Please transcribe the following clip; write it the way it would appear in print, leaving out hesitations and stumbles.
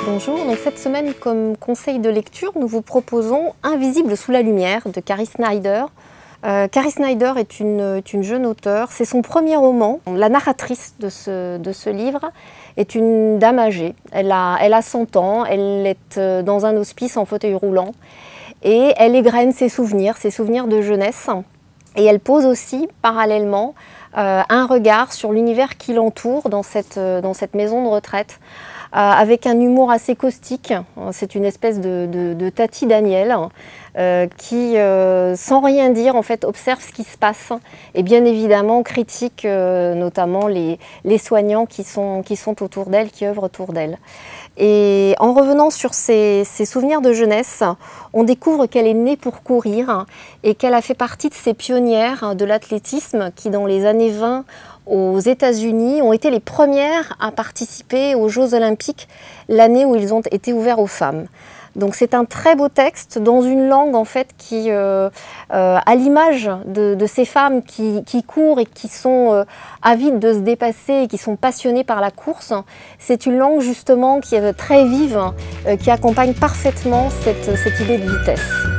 Bonjour, donc cette semaine comme conseil de lecture, nous vous proposons Invisible sous la lumière de Carrie Snyder. Carrie Snyder est une jeune auteure, c'est son premier roman. La narratrice de ce livre est une dame âgée, elle a 100 ans, elle est dans un hospice en fauteuil roulant et elle égrène ses souvenirs de jeunesse et elle pose aussi parallèlement un regard sur l'univers qui l'entoure dans cette maison de retraite. Avec un humour assez caustique. C'est une espèce de Tati Daniel qui, sans rien dire, en fait, observe ce qui se passe et bien évidemment critique notamment les soignants qui sont autour d'elle, qui œuvrent autour d'elle. Et en revenant sur ses souvenirs de jeunesse, on découvre qu'elle est née pour courir et qu'elle a fait partie de ces pionnières de l'athlétisme qui, dans les années 20, aux États-Unis, ont été les premières à participer aux Jeux Olympiques l'année où ils ont été ouverts aux femmes. Donc c'est un très beau texte dans une langue en fait qui, à l'image de ces femmes qui courent et qui sont avides de se dépasser et qui sont passionnées par la course, c'est une langue justement qui est très vive, qui accompagne parfaitement cette idée de vitesse.